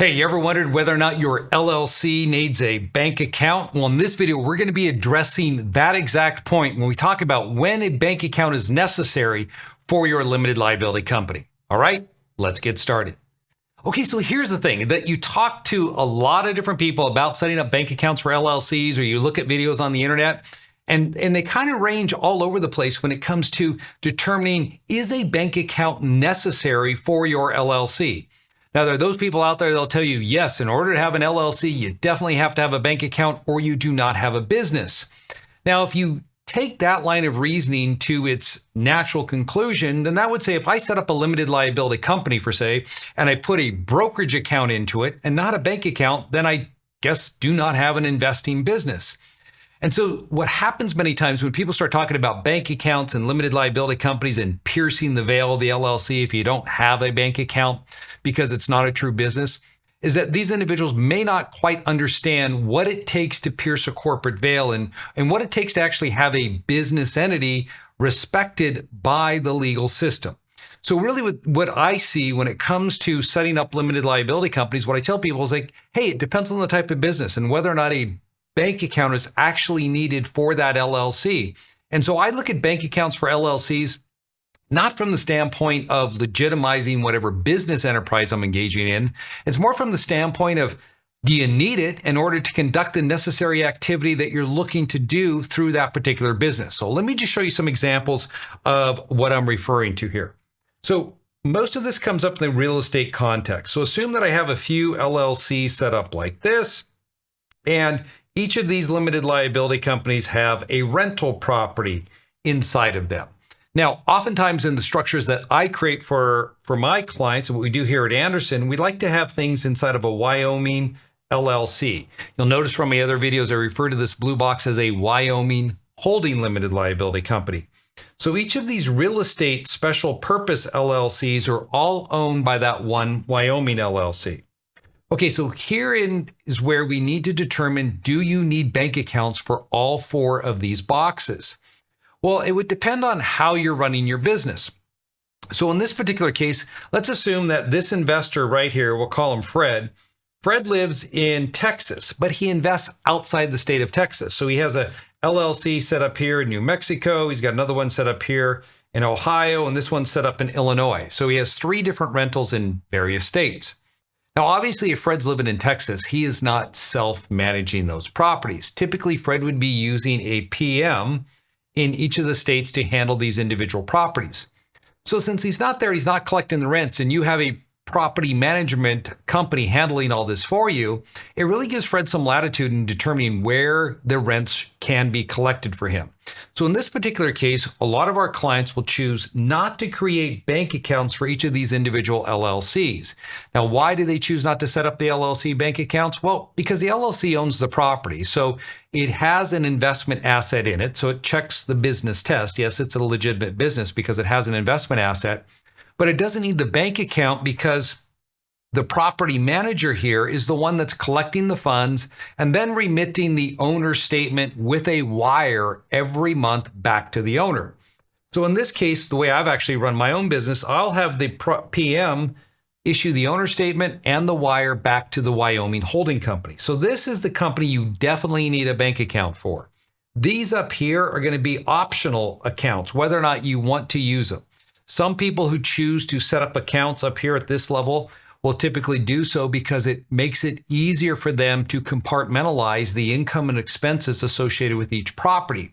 Hey, you ever wondered whether or not your LLC needs a bank account? Well, in this video, we're going to be addressing that exact point when we talk about when a bank account is necessary for your limited liability company. All right, let's get started. Okay, so here's the thing that you talk to a lot of different people about setting up bank accounts for LLCs, or you look at videos on the internet, and they kind of range all over the place when it comes to determining, is a bank account necessary for your LLC? Now, there are those people out there that'll tell you, yes, in order to have an LLC, you definitely have to have a bank account or you do not have a business. Now, if you take that line of reasoning to its natural conclusion, then that would say if I set up a limited liability company, for say, and I put a brokerage account into it and not a bank account, then I guess do not have an investing business. And so what happens many times when people start talking about bank accounts and limited liability companies and piercing the veil of the LLC if you don't have a bank account because it's not a true business, is that these individuals may not quite understand what it takes to pierce a corporate veil and what it takes to actually have a business entity respected by the legal system. So really what I see when it comes to setting up limited liability companies, what I tell people is like, hey, it depends on the type of business and whether or not a bank account is actually needed for that LLC. And so I look at bank accounts for LLCs not from the standpoint of legitimizing whatever business enterprise I'm engaging in. It's more from the standpoint of, do you need it in order to conduct the necessary activity that you're looking to do through that particular business? So let me just show you some examples of what I'm referring to here. So most of this comes up in the real estate context. So assume that I have a few LLCs set up like this, and each of these limited liability companies have a rental property inside of them. Now, oftentimes in the structures that I create for my clients, and what we do here at Anderson, we like to have things inside of a Wyoming LLC. You'll notice from my other videos, I refer to this blue box as a Wyoming holding limited liability company. So each of these real estate special purpose LLCs are all owned by that one Wyoming LLC. Okay, so herein is where we need to determine, do you need bank accounts for all four of these boxes? Well, it would depend on how you're running your business. So in this particular case, let's assume that this investor right here, we'll call him Fred. Fred lives in Texas, but he invests outside the state of Texas. So he has a LLC set up here in New Mexico. He's got another one set up here in Ohio, and this one's set up in Illinois. So he has three different rentals in various states. Now, obviously, if Fred's living in Texas, he is not self-managing those properties. Typically, Fred would be using a PM in each of the states to handle these individual properties. So since he's not there, he's not collecting the rents, and you have a property management company handling all this for you, it really gives Fred some latitude in determining where the rents can be collected for him. So in this particular case, a lot of our clients will choose not to create bank accounts for each of these individual LLCs. Now, why do they choose not to set up the LLC bank accounts? Well, because the LLC owns the property. So it has an investment asset in it. So it checks the business test. Yes, it's a legitimate business because it has an investment asset. But it doesn't need the bank account because the property manager here is the one that's collecting the funds and then remitting the owner statement with a wire every month back to the owner. So in this case, the way I've actually run my own business, I'll have the PM issue the owner statement and the wire back to the Wyoming holding company. So this is the company you definitely need a bank account for. These up here are going to be optional accounts, whether or not you want to use them. Some people who choose to set up accounts up here at this level will typically do so because it makes it easier for them to compartmentalize the income and expenses associated with each property.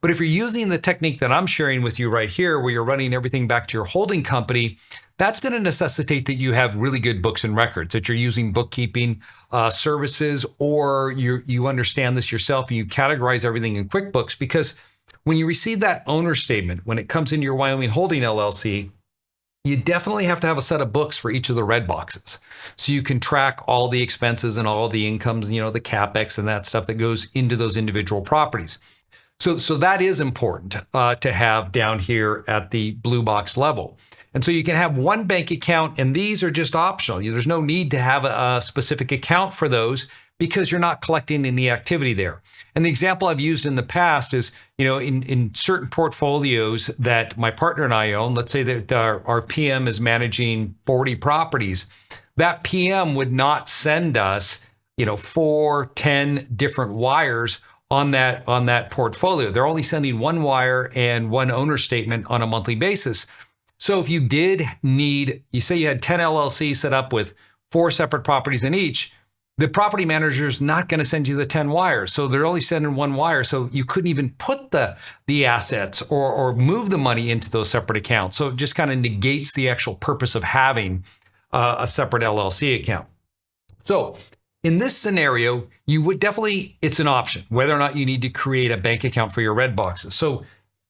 But if you're using the technique that I'm sharing with you right here, where you're running everything back to your holding company, that's going to necessitate that you have really good books and records, that you're using bookkeeping services, or you understand this yourself and you categorize everything in QuickBooks, because when you receive that owner statement, when it comes into your Wyoming Holding LLC, you definitely have to have a set of books for each of the red boxes. So you can track all the expenses and all the incomes, the CapEx and that stuff that goes into those individual properties. So that is important to have down here at the blue box level. And so you can have one bank account, and these are just optional. There's no need to have a specific account for those because you're not collecting any activity there. And the example I've used in the past is, in certain portfolios that my partner and I own, let's say that our PM is managing 40 properties. that PM would not send us, 4, 10 different wires on that portfolio. They're only sending one wire and one owner statement on a monthly basis. So if you did need, you say you had 10 LLCs set up with 4 separate properties in each, the property manager is not going to send you the 10 wires. So they're only sending one wire. So you couldn't even put the assets or move the money into those separate accounts. So it just kind of negates the actual purpose of having a separate LLC account. So in this scenario, you would definitely, it's an option, whether or not you need to create a bank account for your red boxes. So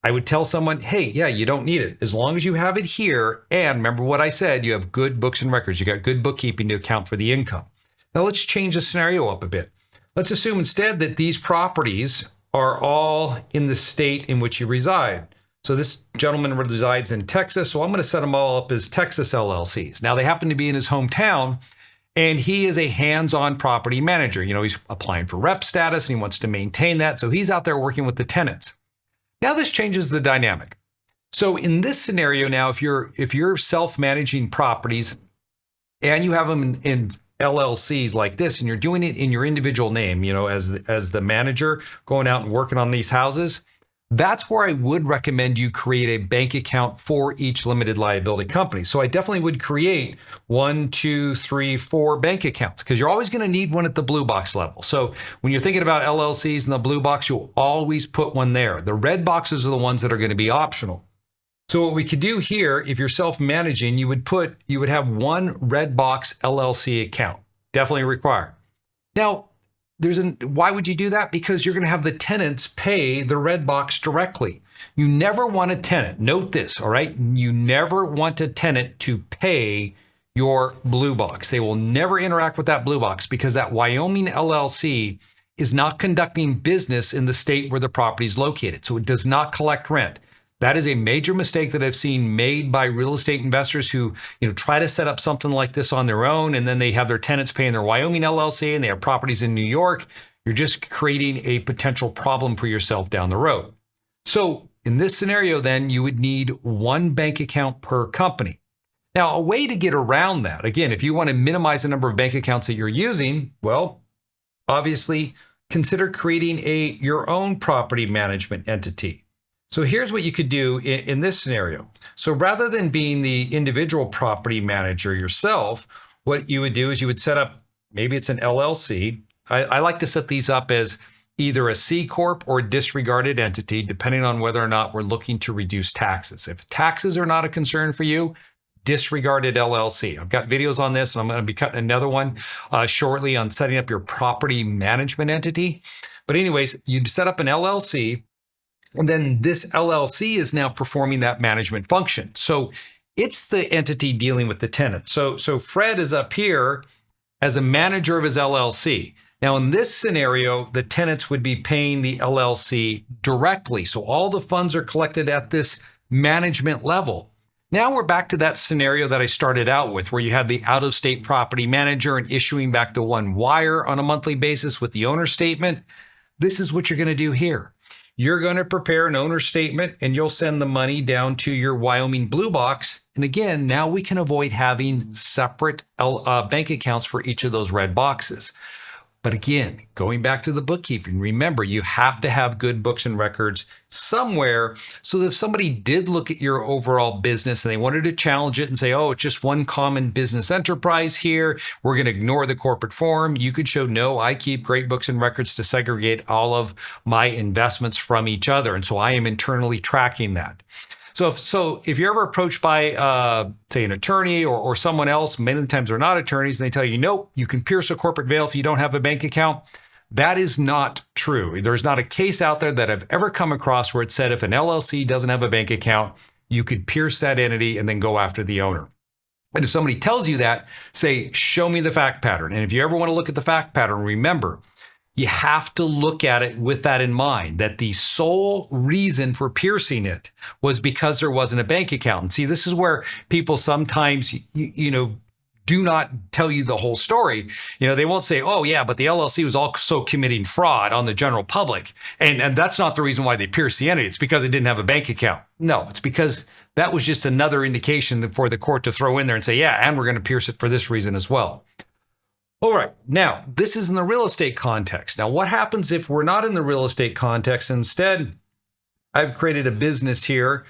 I would tell someone, hey, yeah, you don't need it. As long as you have it here, and remember what I said, you have good books and records. You got good bookkeeping to account for the income. Now let's change the scenario up a bit. Let's assume instead that these properties are all in the state in which you reside. So this gentleman resides in Texas, so I'm going to set them all up as Texas LLCs. Now they happen to be in his hometown, and he is a hands-on property manager. He's applying for rep status and he wants to maintain that. So he's out there working with the tenants. Now this changes the dynamic. So in this scenario now, if you're self-managing properties and you have them in LLCs like this, and you're doing it in your individual name, as the manager going out and working on these houses, that's where I would recommend you create a bank account for each limited liability company. So I definitely would create 1, 2, 3, 4 bank accounts, because you're always going to need one at the blue box level. So when you're thinking about LLCs in the blue box, you'll always put one there. The red boxes are the ones that are going to be optional. So what we could do here, if you're self-managing, you would have one red box LLC account, definitely required. Now, why would you do that? Because you're going to have the tenants pay the red box directly. You never want a tenant, note this, all right? You never want a tenant to pay your blue box. They will never interact with that blue box because that Wyoming LLC is not conducting business in the state where the property is located. So it does not collect rent. That is a major mistake that I've seen made by real estate investors who, try to set up something like this on their own, and then they have their tenants paying their Wyoming LLC and they have properties in New York. You're just creating a potential problem for yourself down the road. So in this scenario, then you would need one bank account per company. Now, a way to get around that, again, if you want to minimize the number of bank accounts that you're using, well, obviously consider creating your own property management entity. So here's what you could do in this scenario. So rather than being the individual property manager yourself, what you would do is you would set up, maybe it's an LLC. I like to set these up as either a C Corp or disregarded entity, depending on whether or not we're looking to reduce taxes. If taxes are not a concern for you, disregarded LLC. I've got videos on this, and I'm going to be cutting another one shortly on setting up your property management entity. But anyways, you'd set up an LLC. And then this LLC is now performing that management function. So it's the entity dealing with the tenant. So Fred is up here as a manager of his LLC. Now in this scenario, the tenants would be paying the LLC directly. So all the funds are collected at this management level. Now we're back to that scenario that I started out with, where you had the out-of-state property manager and issuing back the one wire on a monthly basis with the owner statement. This is what you're going to do here. You're going to prepare an owner statement and you'll send the money down to your Wyoming blue box. And again, now we can avoid having separate bank accounts for each of those red boxes. But again, going back to the bookkeeping, remember, you have to have good books and records somewhere so that if somebody did look at your overall business and they wanted to challenge it and say, oh, it's just one common business enterprise here, we're going to ignore the corporate form, you could show, no, I keep great books and records to segregate all of my investments from each other. And so I am internally tracking that. So if you're ever approached by, say, an attorney or someone else, many times they're not attorneys, and they tell you, nope, you can pierce a corporate veil if you don't have a bank account, that is not true. There's not a case out there that I've ever come across where it said if an LLC doesn't have a bank account, you could pierce that entity and then go after the owner. And if somebody tells you that, say, show me the fact pattern. And if you ever want to look at the fact pattern, remember, you have to look at it with that in mind, that the sole reason for piercing it was because there wasn't a bank account. And see, this is where people sometimes, do not tell you the whole story. They won't say, oh yeah, but the LLC was also committing fraud on the general public. And that's not the reason why they pierced the entity. It's because it didn't have a bank account. No, it's because that was just another indication for the court to throw in there and say, yeah, and we're going to pierce it for this reason as well. All right, now this is in the real estate context. Now, what happens if we're not in the real estate context? Instead, I've created a business here.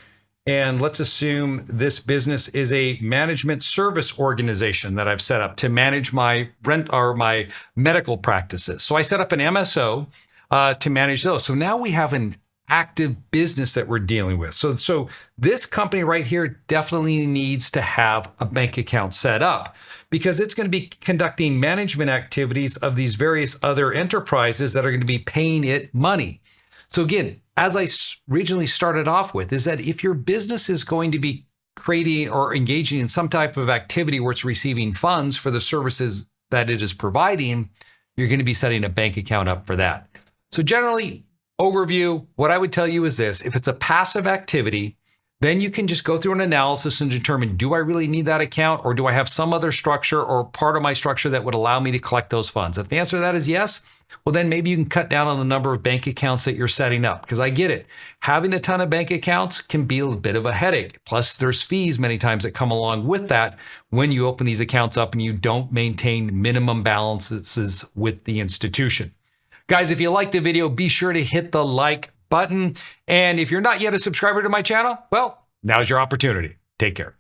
And let's assume this business is a management service organization that I've set up to manage my rent or my medical practices. So I set up an MSO to manage those. So now we have an active business that we're dealing with. So this company right here definitely needs to have a bank account set up because it's going to be conducting management activities of these various other enterprises that are going to be paying it money. So again, as I originally started off with, is that if your business is going to be creating or engaging in some type of activity where it's receiving funds for the services that it is providing, you're going to be setting a bank account up for that. So generally, overview, what I would tell you is this: if it's a passive activity, then you can just go through an analysis and determine, do I really need that account, or do I have some other structure or part of my structure that would allow me to collect those funds? If the answer to that is yes, well, then maybe you can cut down on the number of bank accounts that you're setting up, because I get it. Having a ton of bank accounts can be a bit of a headache. Plus, there's fees many times that come along with that when you open these accounts up and you don't maintain minimum balances with the institution. Guys, if you liked the video, be sure to hit the like button. And if you're not yet a subscriber to my channel, well, now's your opportunity. Take care.